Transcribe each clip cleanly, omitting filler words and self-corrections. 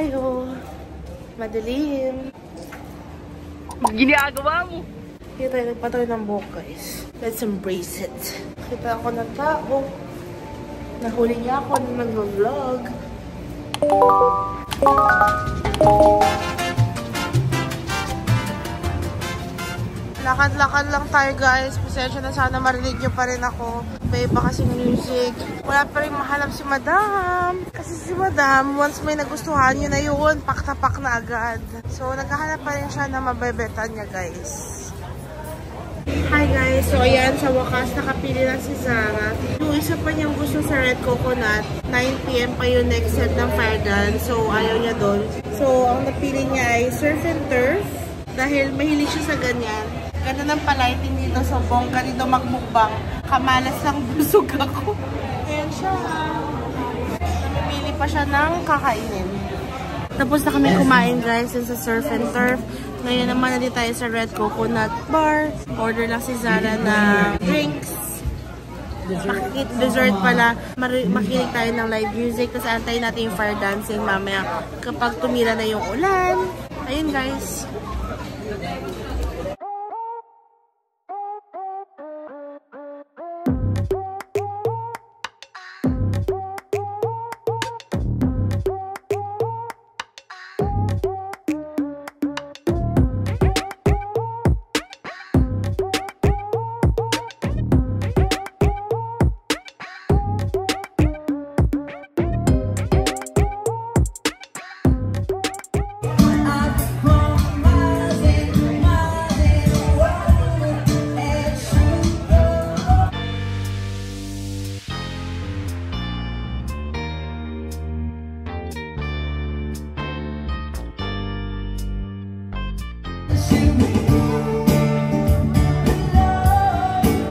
tayo. Madilim. Ginagawa mo? Kaya tayo nagpatuloy ng buhok, guys. Let's embrace it. Kita ako ng tao. Nahuli niya ako na nag-vlog. Lakad-lakad lang tayo, guys. Pasensya na, sana marinig niyo pa rin ako. May iba kasing music. Wala pa rin mahanap si Madam. Kasi si Madam, once may nagustuhan niyo na yun, pak-tapak na agad. So, naghahanap pa rin siya na mabebetan niya, guys. Hi guys, so ayan, sa wakas nakapili na si Zara. Yung isa pa niyang gusto sa Red Coconut, 9 PM pa yung next set ng fire dance, so ayaw niya doon. So ang napili niya ay Surf and Turf dahil mahilig siya sa ganyan. Ganda ng palighting dito sa bongga dito magmukbang. Kamalas lang busog ako. Ayan siya. Namipili pa siya ng kakainin. Tapos na kami kumain guys sa Surf and Turf. Ngayon naman nandito tayo sa Red Coconut Bar. Order lang si Zara na drinks. Dessert pala. Makinig tayo ng live music. Tapos antayin natin yung fire dancing mamaya kapag tumira na yung ulan. Ayun guys.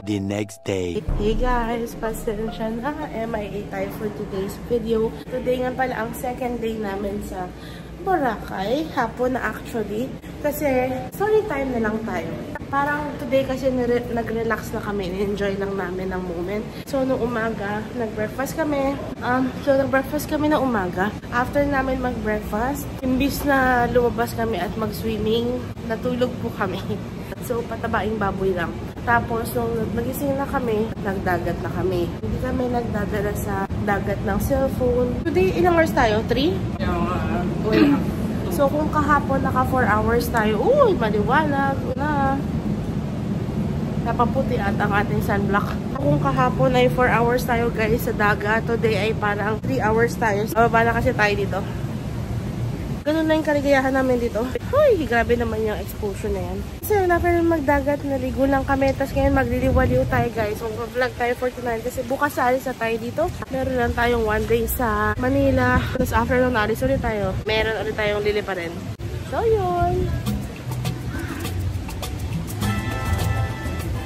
The next day. Hey guys, pasensya na. MIA tayo for today's video. Today nga pala ang second day namin sa Boracay. Hapon na actually. Kasi story time na lang tayo. Parang today kasi nag-relax na kami. Enjoy lang namin ang moment. So nung umaga, nag-breakfast kami. Nag-breakfast kami na umaga. After namin mag-breakfast, imbis na lumabas kami at mag-swimming, natulog po kami. So patabaing baboy lang. Tapos, nung nagising na kami, nagdagat na kami. Hindi kami nagdadala sa dagat ng cellphone. Today, ilang hours tayo? 3? So, kung kahapon naka 4 hours tayo, uy, maliwanag na. Napaputi at ang ating sunblock. Kung kahapon ay 4 hours tayo guys sa dagat, today ay parang 3 hours tayo. Mababa na kasi tayo dito. Ganun na yung kaligayahan namin dito. Uy, grabe naman yung exposure na yan. Kasi wala pa rin magdagat, naligo lang kami. Tapos ngayon magliliwaliw tayo guys. Mag-vlog tayo for tonight. Kasi bukas alis na tayo dito. Meron lang tayong 1 day sa Manila. Tapos after nung alis ulit tayo, meron ulit tayong liliparin. So yun.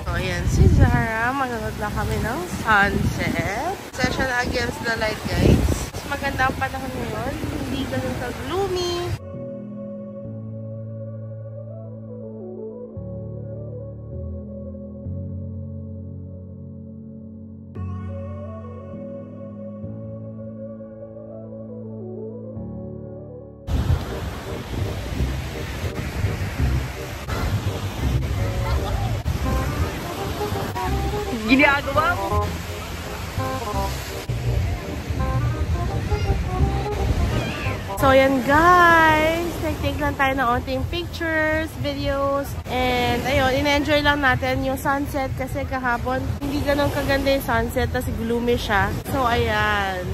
So yan si Zara. Manonood lang kami ng sunset. Session against the light guys. Mas maganda ang panahon ngayon. Hindi ganun ka-gloomy. Ginagawa mo? So yan guys, nag-take lang tayo ng onting pictures, videos, and ayun, in-enjoy lang natin yung sunset kasi kahapon hindi ganun kaganda yung sunset, kasi gloomy siya. So ayan,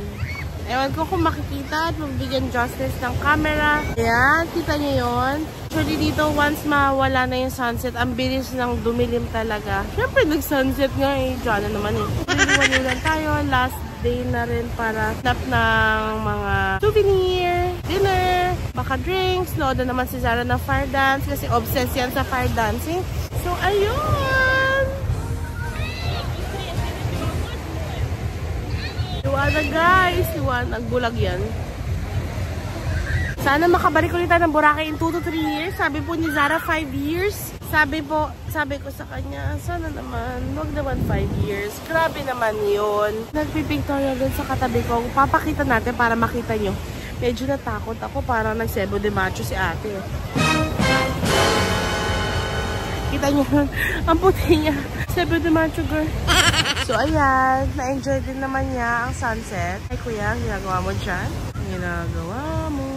ewan ko kung makikita at magbigyan justice ng camera. Ayan, kita nyo yun. Actually dito, once mawala na yung sunset, ang bilis ng dumilim talaga. Siyempre nag-sunset nga eh, dyan na naman eh. Naliwanilan tayo, last day na rin para snap ng mga souvenir, dinner, baka drinks, nood na naman si Zara ng fire dance kasi obsessed yan sa fire dancing. So, ayun! Liwanag guys! Liwanag, bulag yan. Sana makabalik ulit tayo ng Boracay in 2 to 3 years. Sabi po ni Zara, 5 years. Sabi ko sa kanya, sana naman, wag naman 5 years. Grabe naman yun. Nagpipictorial dun sa katabi ko. Papakita natin para makita nyo. Medyo natakot ako, parang nag-Cebu de Macho si ate. Kita niyo, ang puti niya. Cebu de Macho girl. So ayan, na-enjoy din naman niya ang sunset. Ay kuya, ginagawa mo dyan? Ginagawa mo.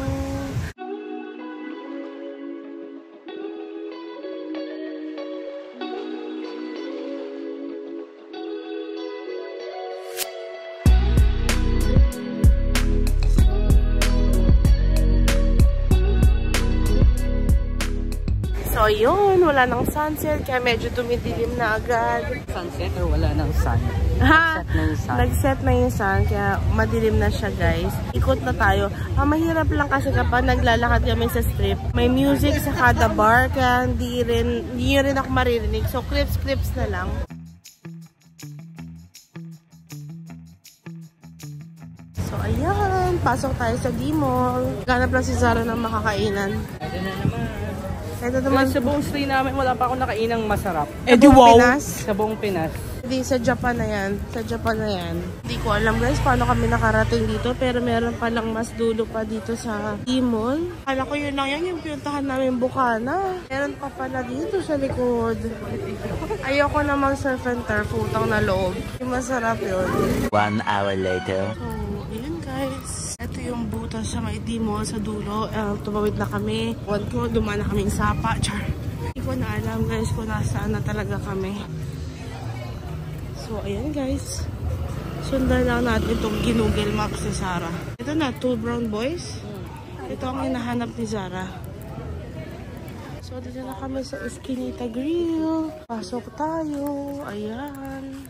So yun, wala nang sunset, kaya medyo dumidilim na agad. Sunset or wala ng sun? Ha? Set na yung sun. Nag-set na yung sun, kaya madilim na siya guys. Ikot na tayo. Mahirap lang kasi kapag naglalakad kami sa strip, may music sa kada bar, kaya hindi rin ako maririnig. So clips na lang. So ayan, pasok tayo sa D-Mall. Ganap lang si Zara ng makakainan. Ito na naman. Ito naman sa buong stay namin, wala pa akong nakainang masarap. Sa buong Pinas? Sa buong Pinas. Hindi, sa Japan na yan. Sa Japan na yan. Hindi ko alam guys paano kami nakarating dito. Pero meron palang mas dulo pa dito sa D-Mall. Kala ko yun lang yan yung pinuntahan namin Bukana. Meron pa pala dito sa likod. Ayoko na mag-surf and turf. Utang na loob. Yung masarap yun. 1 hour later. So, yun guys. Ito yung butas sa may D-Mall sa dulo. Tumawid na kami. Huwag ko, dumaan na kaming sapa. Char. Hindi ko na alam guys kung nasaan na talaga kami. So, ayan guys. Sundan lang natin itong ginugel maps ni Zara. Ito na, 2 brown boys. Ito ang hinahanap ni Zara. So, dito na kami sa Eskinita Grill. Pasok tayo. Ayan.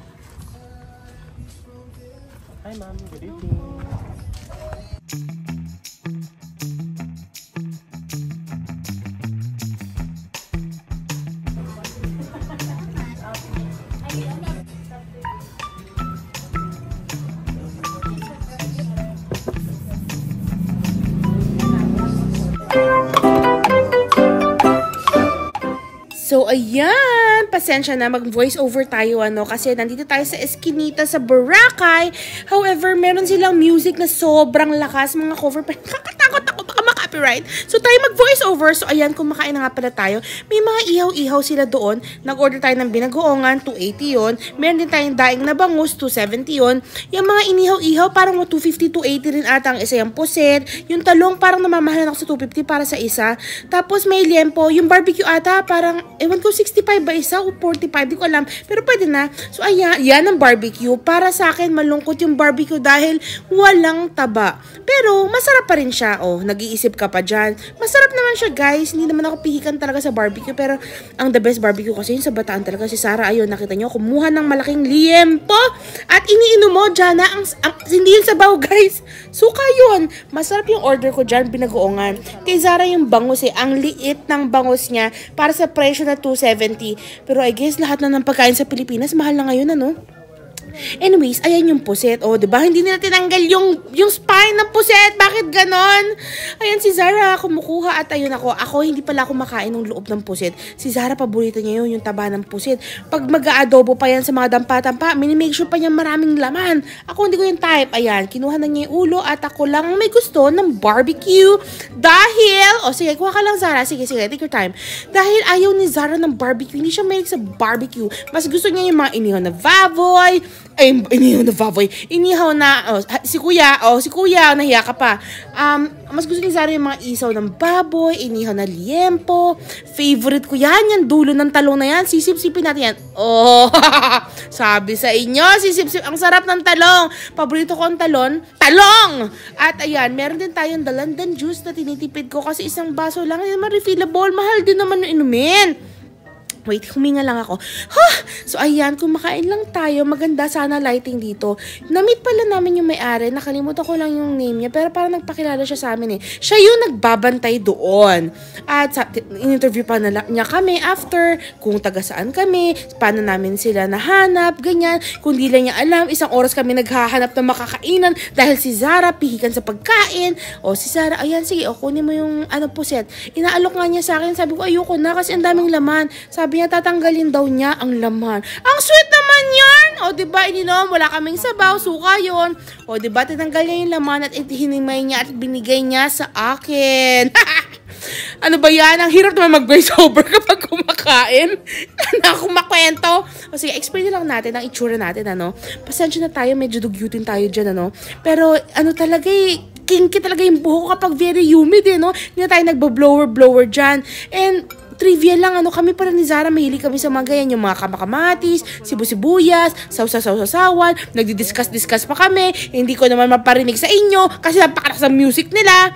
Hi ma'am, good evening. So, ayan. Pasensya na, mag-voice over tayo, kasi nandito tayo sa Eskinita sa Boracay. However, meron silang music na sobrang lakas, mga cover pa. Kakatakot ako, baka ma-copyright. So, tayo mag-voice over. So, ayan, kumakain na nga pala tayo. May mga ihaw-ihaw sila doon. Nag-order tayo ng binagoongan, 280 yun. Meron din tayong daing na bangus, 270 yun. Yung mga inihaw-ihaw, parang 250, 280 rin ata ang isa yung puset. Yung talong, parang namamahalan ako sa 250 para sa isa. Tapos, may liempo. Yung barbecue ata, parang ewan ko, 65 ba isa o 45, di ko alam. Pero pwede na. So, ayan, yan ang barbecue. Para sa akin, malungkot yung barbecue dahil walang taba. Pero, masarap pa rin siya. Oh, nag-iisip ka pa dyan. Masarap naman siya, guys. Hindi naman ako pihikan talaga sa barbecue. Pero, ang the best barbecue kasi yun sa Bataan talaga. Si Zara, ayun, nakita nyo, kumuha ng malaking liempo. At iniinom mo, Jana, hindi yung sabaw, guys. Suka yun. Masarap yung order ko dyan, binagoongan. Kay Zara yung bangus ang liit ng bangus niya para sa presyo na 270. Pero I guess lahat na ng pagkain sa Pilipinas mahal na ngayon, Anyways, ayan yung puset. O, diba? Hindi nila tinanggal yung spine ng puset. Bakit ganon? Ayan si Zara, kumukuha at ayun ako. Ako, hindi pala ako makain ng loob ng puset. Si Zara, paborito niya yung taba ng puset. Pag mag-aadobo pa yan sa mga dampa-dampa, minimake sure pa niya maraming laman. Ako, hindi ko yung type. Ayan, kinuha na niya yung ulo at ako lang may gusto ng barbecue. Dahil, sige, kuha ka lang Zara. Sige, take your time. Dahil ayaw ni Zara ng barbecue. Hindi siya mahilig sa barbecue. Mas gusto niya yung mga inihaw na baboy. Ay, inihaw na baboy. Inihaw na, si kuya, nahiya ka pa. Mas gusto ni Zara yung mga isaw ng baboy, inihaw na liempo. Favorite ko yan, yung dulo ng talong na yan. Sisip-sipin natin yan. Oh, sabi sa inyo, sisip-sip. Ang sarap ng talong. Paborito ko ang talong. At ayan, meron din tayong dalandan juice na tinitipid ko kasi isang baso lang. Hindi naman refillable. Mahal din naman yung inumin. Wait, huminga lang ako. So, ayan, kumakain lang tayo. Maganda sana lighting dito. Na-meet pala namin yung may-ari. Nakalimutan ko lang yung name niya. Pero parang nagpakilala siya sa amin Siya yung nagbabantay doon. At in-interview pa na niya kami after kung taga saan kami, paano namin sila nahanap, ganyan. Kung di lang niya alam, isang oras kami naghahanap ng makakainan dahil si Zara pihikan sa pagkain. O si Zara, ayan, sige, kunin mo yung puset. Inaalok nga niya sa akin. Sabi ko, ayoko na kasi ang daming laman. Sabi niya, tatanggalin daw niya ang laman. Ang sweet naman yan! O, diba, ininom, wala kaming sabaw, suka yun. O, diba, tinanggal niya yung laman at hinimay niya at binigay niya sa akin. Ano ba yan? Ang hirap naman mag-voice over kapag kumakain. Ako makwento. O sige, explain na lang natin ang itsura natin, ano. Pasensya na tayo, medyo dugyutin tayo dyan, ano. Pero, ano talaga kinky talaga yung buhok kapag very humid, no. Hindi na tayo nagbo-blower dyan. And, trivia lang, ano, kami para ni Zara, mahilig kami sa mga ganyan, yung mga kamakamatis, sibu-sibuyas, sausawan, nagdi-discuss pa kami. Hindi ko naman maparinig sa inyo kasi napakalakas ang music nila.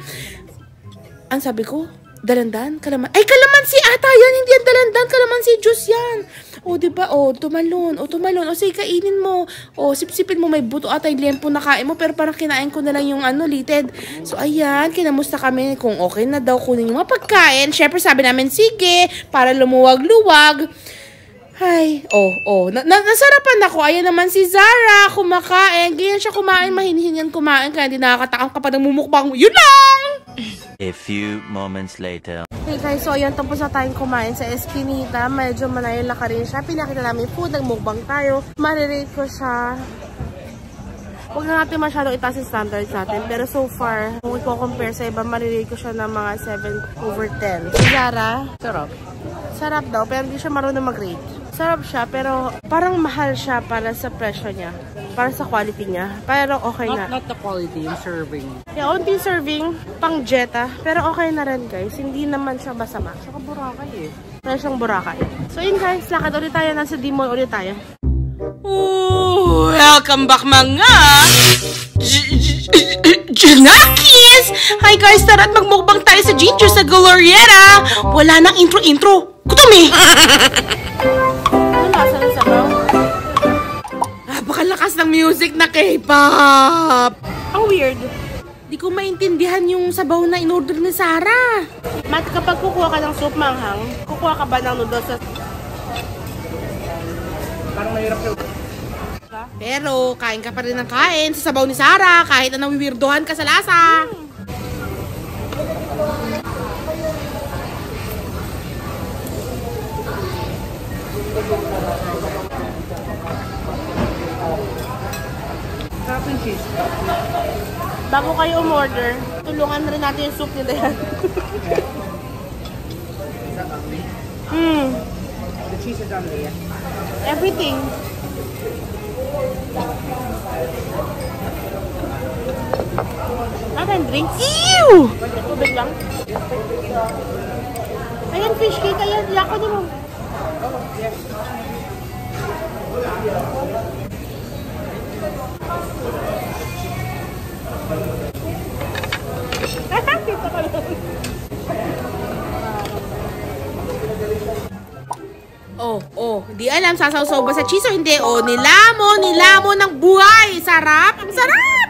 Ang sabi ko, dalandan, ay, kalamansi ata yan, hindi yan dalandan, kalamansi juice yan. O, diba, tumalon, o, sige, kainin mo, sipsipin mo, may buto ata yung liempo na kain mo, pero parang kinain ko na lang yung, litid. So, ayan, kinamusta kami, kung okay na daw kunin yung mga pagkain. Syempre, sabi namin, sige, para lumuwag-luwag. Ay, nasarapan ako. Ayan naman si Zara, kumakain. Ganyan siya kumain, mahinihinyan kumain, kaya hindi nakakatakam kapag namumukbang mo. Yun lang! A few moments later. Hey guys, so ayan, tapos na tayong kumain sa Eskinita. Medyo manayala ka rin siya. Pinakita namin food, nagmukbang tayo. Marirate ko siya. Huwag na natin masyadong itaas yung standards natin. Pero so far, kung i-compare sa iba, marirate ko siya ng mga 7/10. Si Zara, Sarap. sarap daw, pero hindi siya marunong mag-rate. Sarap siya, pero parang mahal siya para sa presyo niya. Para sa quality niya. Pero okay na. Not the quality, yung serving. Yeah, onti serving, pang Jetta. Pero okay na rin guys. Hindi naman siya masama. Saka Boracay eh. Meron siyang Boracay. So yun guys, lakad ulit tayo. Nasa D-Mall ulit tayo. Ooh, welcome back mga Janakis! Hi guys, tara't magmukbang tayo sa Ginger sa Glorieta. Wala nang intro-intro. Gutom eh! Ano lasa ng sabaw? Napakalakas ng music na K-pop! Ang weird. Di ko maintindihan yung sabaw na in-order ni Sarah. Mat, kapag kukuha ka ng soup manghang, kukuha ka ba ng noodles sa... Parang mahirap siya. Pero, kain ka pa rin ng kain sa sabaw ni Sarah, kahit na nawiwirdohan ka sa lasa. Sarap yung cheese. Bago kayo umorder, tulungan na rin natin yung soup nila yan. The cheese is on there. Everything. Ayan, drinks. Ew! Tubig lang. Ayan, fish cake. Ayan, yako niyo mo. Yes. Kita ka lang. Di alam, sasawsaw ba sa cheese o hindi? Nilamo ng buhay. Sarap, ang sarap!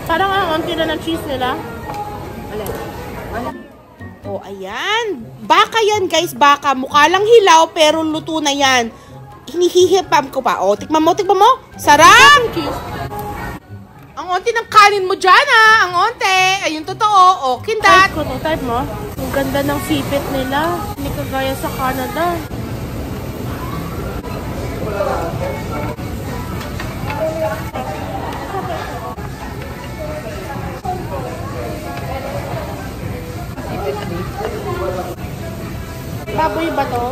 Parang ang onti na ng cheese nila. Ayan. Baka yan, guys, baka. Mukha lang hilaw, pero luto na yan. Hinihihipam ko pa. Tikman mo. Sarap! Ang onti ng kanin mo dyan, Ang onti. Ayun, totoo. Kindat. Type mo. Ang ganda ng sipit nila. Hindi kagaya sa Canada. Baboy ba to?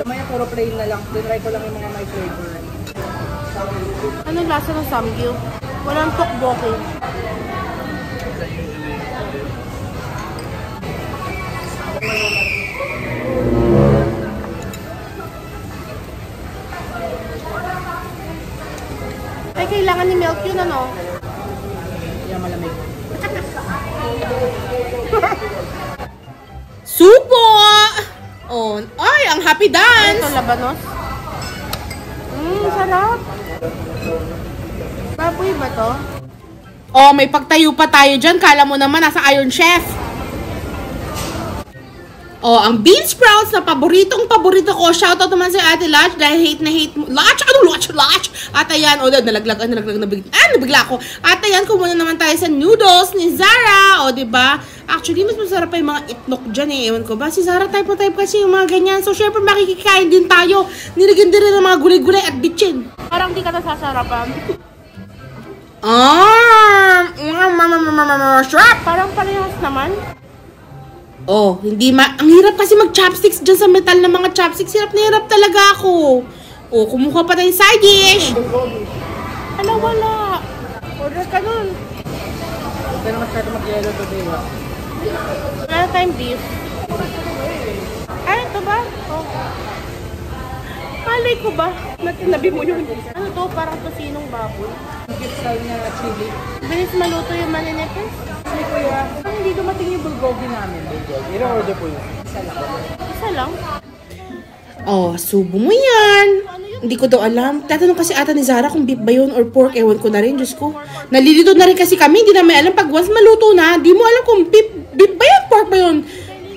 Maya puro plain na lang. Tinry ko lang yung mga may flavor. Ano lasa ng samgyup? Walang tteokbokki. Ay, kailangan ni milk yun, ano? Yan, malamig. Supo! Ay, ang happy dance! Ito, labanos. Sarap. Baboy ba to? May pagtayo pa tayo dyan. Kala mo naman, nasa Iron Chef. Oh, ang bean sprouts na paborito ko. Shoutout naman sa Ate Lach dahil hate na hate mo. Lach! Ano Lach? At ayan, nabigla ako. At ayan, kumuha naman tayo sa noodles ni Zara. O, diba? Actually, mas masarap pa yung mga itlog dyan eh. Ewan ko ba? Si Zara type kasi yung mga ganyan. So, syempre, makikikain din tayo. Nilagyan din rin ng mga gulay-gulay at bitchin. Parang di ka nasasarapan. Shrap! Parang parehas naman. Oh, ang hirap kasi mag-chopsticks dyan sa metal na mga chopsticks. Hirap talaga ako. Oh, kumuha pa tayong side dish. Wala. Order ka nun. Huwag ka na masyado mag-yellow today, ba? Wala tayong beef. Ay, ito ba? Oh. Malay ko ba? Natinabi mo yun. Ano to? Parang tosinong baboy. Gift style niya chili. Bilis maluto yung maninipis. Kasi kuya, hindi dumating yung bulgogi namin. I-order po yun. Isa lang? Oh, subo mo yan. Hindi ko daw alam. Tatanong kasi ata ni Zara kung beef ba yun or pork. Ewan ko na rin, Diyos ko. Nalilito na rin kasi kami. Hindi namin alam pag once maluto na. Di mo alam kung beef ba yun, pork ba yun.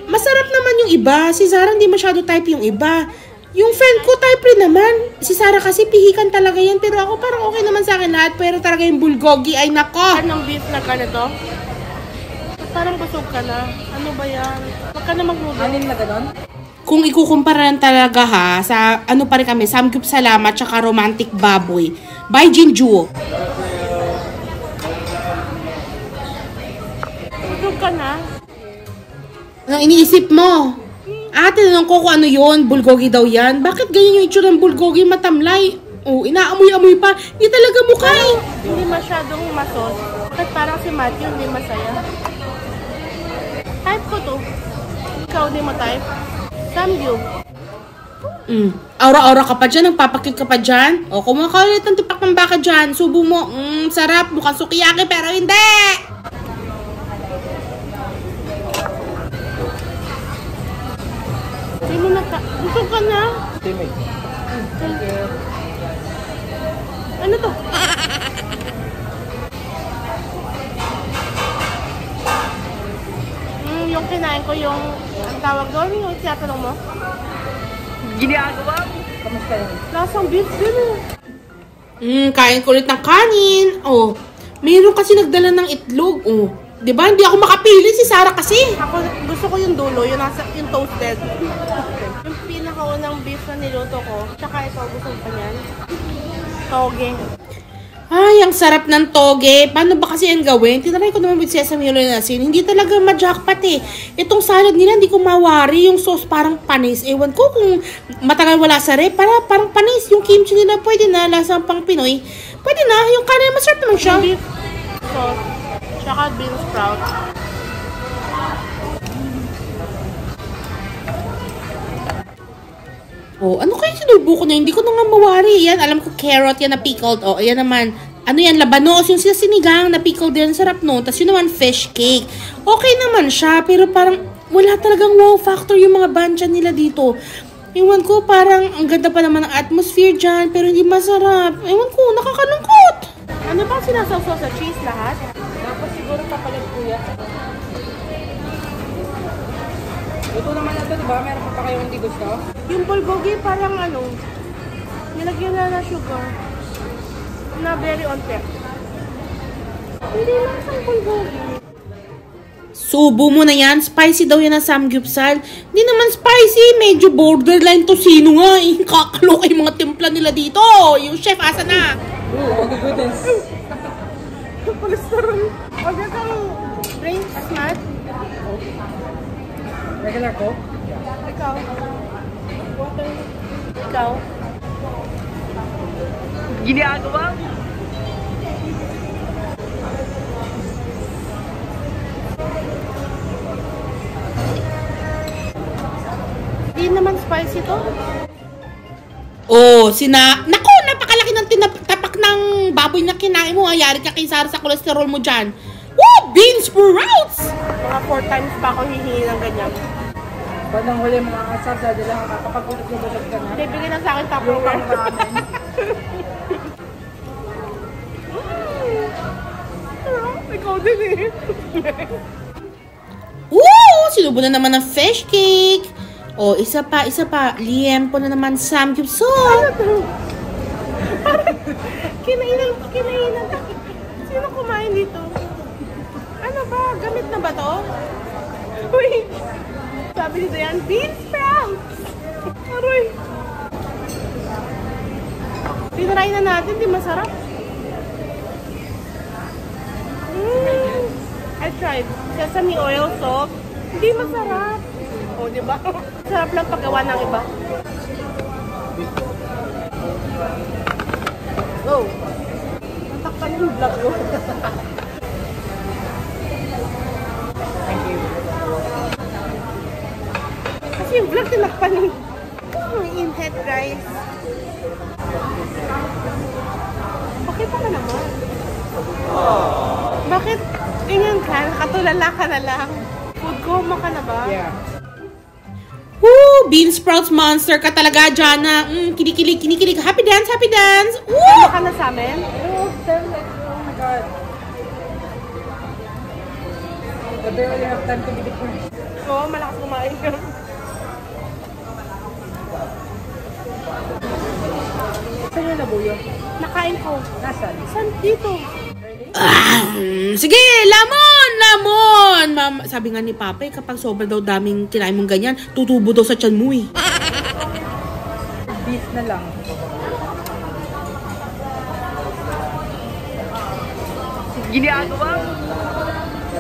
Masarap naman yung iba. Si Zara hindi masyado type yung iba. Yung friend ko type rin naman. Si Zara kasi pihikan talaga yan. Pero ako parang okay naman sa akin lahat. Pero talaga yung bulgogi ay nako. Anong beef na ganito? Parang busog ka na. Ano ba yan? Huwag ka na mag-noodle. Anin na ganon? Kung ikukumpara talaga ha, sa ano pa rin kami, Samgyup Salamat tsaka Romantic Baboy. By Jinju. Busog ka na? Anong iniisip mo? Ate, tinanong ko kung ano yun, bulgogi daw yan. Bakit ganyan yung itsura ng bulgogi, matamlay? Oh, inaamoy-amoy pa. Hindi talaga mukha eh. Hindi masyadong masos. Bakit parang si Matthew hindi masaya? Type ko to. Ikaw di mo type? Samgyup. Aura-aura ka pa dyan, nagpapakit ka pa dyan. O, kumuha ka ulit ng tipak ng baka dyan. Subo mo. Sarap. Mukhang sukiyaki pero hindi. Hindi mo na busog ka na? Ano to? Yung kinain ko yung ang tawag doon, yung tinatanong mo? Ginagawa mo? Kamusta yun? Lasang beef din eh. Kain ko ulit ng kanin. Oh, mayroon kasi nagdala ng itlog. Oh, di ba? Hindi ako makapili si Zara kasi. Ako gusto ko yung dulo, yung toasted. Yung pinakaunang beef na niluto ko. Tsaka ito, gusto pa niyan. Toge. Ay, ang sarap ng toge. Paano ba kasi yan gawin? Tinry ko naman with sesame oil and asin. Hindi talaga ma-jackpot eh. Itong salad nila, hindi ko mawari. Yung sauce parang panis. Ewan ko kung matagal wala sa rep. Parang panis. Yung kimchi nila pwede na. Lasang pang Pinoy. Pwede na. Yung kanin, masarap naman siya. Beef sauce. Tsaka bean sprout. Oh, ano kaya sinubo ko na? Hindi ko na nga mawari. Yan, alam ko carrot yan na pickled. Oh, ayan naman. Ano yan, labanos. Yung sinigang na pickled yan. Sarap no. Tapos yun naman, fish cake. Okay naman siya. Pero parang wala talagang wow factor yung mga bancha nila dito. Ewan ko, parang ang ganda pa naman ng atmosphere dyan. Pero hindi masarap. Ewan ko, nakakalungkot. Ano ba sinasawsaw sa cheese lahat? Tapos siguro papalag po yan. Ito naman na ito, diba? Meron pa kayong hindi gusto? Yung bulgogi parang ano, nilagyan na sugar na very onte. Hindi lang sa bulgogi. Subo mo na yan. Spicy daw yan ang samgyupsal. Hindi naman spicy. Medyo borderline tosino nga. Kakaloka yung mga timpla nila dito. Yung chef, asa na? Oh my goodness. Cholesterol. Order kang brain snack. Regular ko? Ikaw. Water. Ikaw. Ginagawa? Hindi naman spicy to. Oh, Naku, napakalaki ng tapak ng baboy na kinain mo. Ayari ka kay Zara sa kolesterol mo dyan. Woo! Bean sprouts! Mga 4 times pa ako hihingi ng ganyan. Bandang huli mga kasab, dahil lang kapag ulit ka na. Hindi, bigyan lang sa akin Tupperware. Ikaw din eh. Woo! sinubo na naman ng fish cake. O, isa pa. Liempo na naman samgyupsal. Ano to? Kinainan. Sino kumain dito? Ano ba? Gamit na ba to? Uy! Sabi nito yan, bean sprouts! Aroy! Tinry na natin, di masarap. I tried. Sesame oil salt. Hindi masarap. O, di ba? Sarap lang paggawa ng iba. Oh! Natakpan yung vlog ko. Thank you. Kasi yung vlog tinakpan eh. Ang inhead, guys. Bakit ka naman? Bakit ganyan ka? Nakatulala ka na lang. Food coma ka na ba? Yeah. Woo! Bean sprouts monster ka talaga, Jana. Kinikilig. Happy dance. Woo! Ano ka na sa amin? Oh my God. I barely have time to be the first. Oo, malakas kumain ka. Saan yung labuyo? Nakain ko. Nasaan? Saan? Dito. Sige, lamon! Ma'am, sabi nga ni Papa, kapag sobra daw daming kinain mong ganyan, tutubo daw sa tiyan mo eh. Beef na lang. Ginagawa?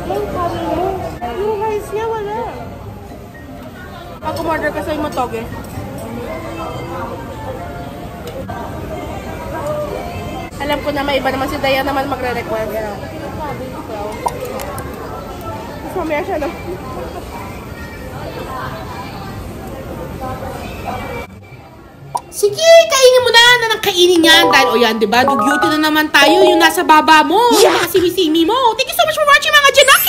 Yung kanin mo. Yung rice niya, wala. Pag umorder ka sa yung matoge. Alam ko na may iba naman si Dayan naman magre-request. Yeah. Mas mamaya siya, no? Sige, kainin mo na kainin yan. Dahil, o yan, diba? Dugyuti na naman tayo yung nasa baba mo. Yeah. Yung nakasimi-simi mo. Thank you so much for watching, mga Janak!